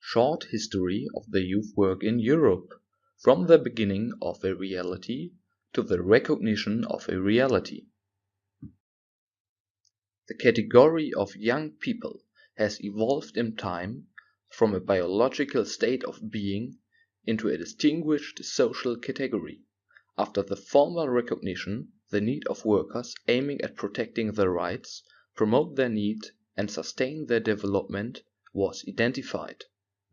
Short history of the youth work in Europe, from the beginning of a reality to the recognition of a reality. The category of young people has evolved in time from a biological state of being into a distinguished social category. After the formal recognition, the need of workers aiming at protecting their rights, promote their need, and sustain their development was identified.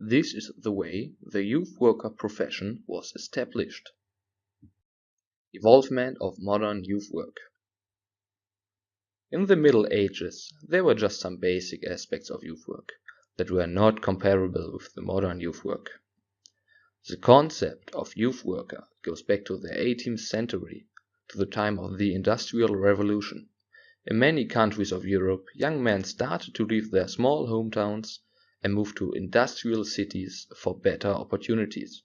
This is the way the youth worker profession was established. Evolvement of modern youth work. In the Middle Ages, there were just some basic aspects of youth work that were not comparable with the modern youth work. The concept of youth worker goes back to the 18th century, to the time of the Industrial Revolution. In many countries of Europe, young men started to leave their small hometowns and move to industrial cities for better opportunities.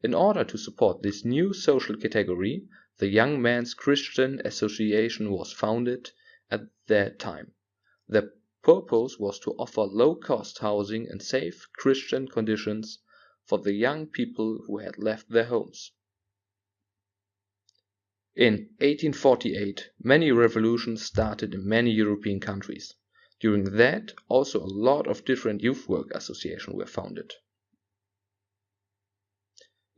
In order to support this new social category, the Young Men's Christian Association was founded at that time. Their purpose was to offer low-cost housing and safe Christian conditions for the young people who had left their homes. In 1848, many revolutions started in many European countries. During that, also a lot of different youth work associations were founded.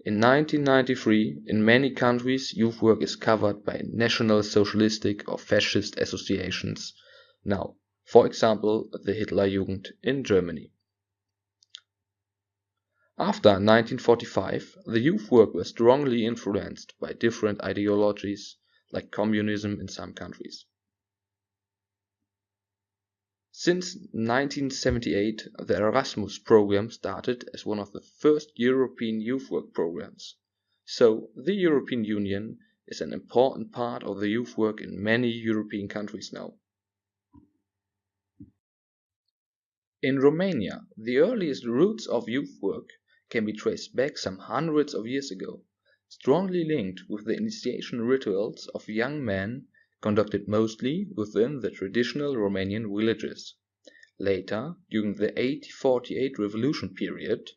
In 1993, in many countries, youth work is covered by national socialistic or fascist associations now, for example, the Hitlerjugend in Germany. After 1945, the youth work was strongly influenced by different ideologies like communism in some countries. Since 1978, the Erasmus program started as one of the first European youth work programs. So, the European Union is an important part of the youth work in many European countries now. In Romania, the earliest roots of youth work can be traced back some hundreds of years ago, strongly linked with the initiation rituals of young men conducted mostly within the traditional Romanian villages. Later, during the 1848 revolution period,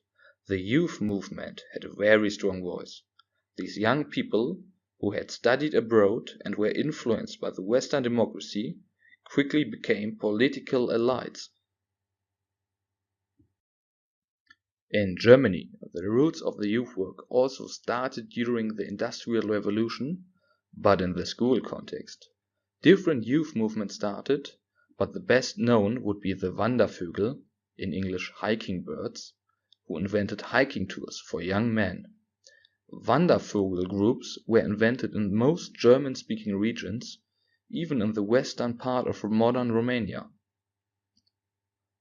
the youth movement had a very strong voice. These young people, who had studied abroad and were influenced by the Western democracy, quickly became political elites. In Germany, the roots of the youth work also started during the Industrial Revolution, but in the school context. Different youth movements started, but the best known would be the Wandervögel, in English hiking birds, who invented hiking tours for young men. Wandervögel groups were invented in most German-speaking regions, even in the western part of modern Romania.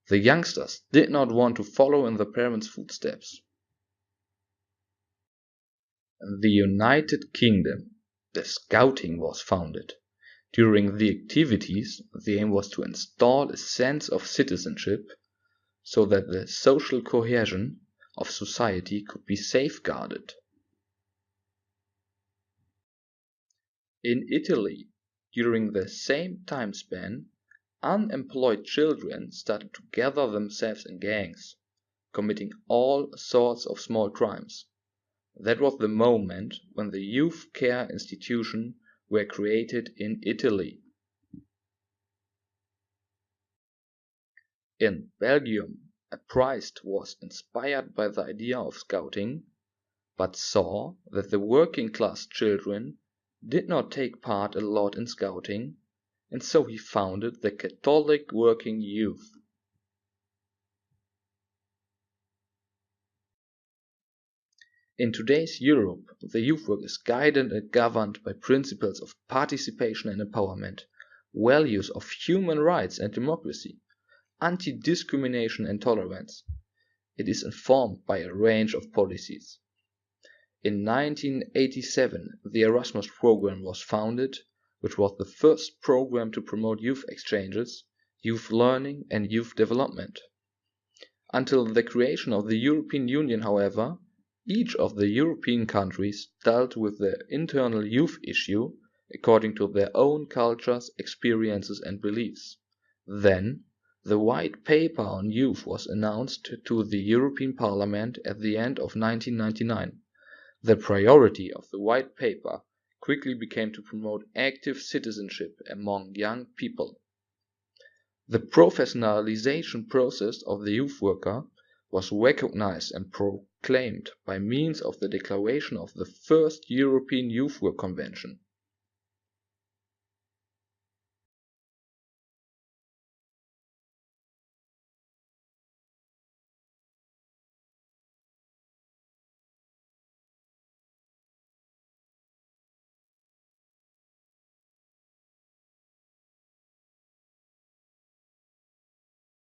The youngsters did not want to follow in their parents' footsteps. In the United Kingdom, the Scouting was founded. During the activities, the aim was to install a sense of citizenship so that the social cohesion of society could be safeguarded. In Italy, during the same time span, unemployed children started to gather themselves in gangs, committing all sorts of small crimes. That was the moment when the youth care institutions were created in Italy. In Belgium, a priest was inspired by the idea of scouting, but saw that the working class children did not take part a lot in scouting, and so he founded the Catholic Working Youth. In today's Europe, the youth work is guided and governed by principles of participation and empowerment, values of human rights and democracy, anti-discrimination and tolerance. It is informed by a range of policies. In 1987, the Erasmus program was founded, which was the first program to promote youth exchanges, youth learning, and youth development. Until the creation of the European Union, however, each of the European countries dealt with the internal youth issue according to their own cultures, experiences, and beliefs. Then, The White Paper on Youth was announced to the European Parliament at the end of 1999. The priority of the White Paper quickly became to promote active citizenship among young people. The professionalization process of the youth worker was recognized and proclaimed by means of the declaration of the first European Youth Work Convention.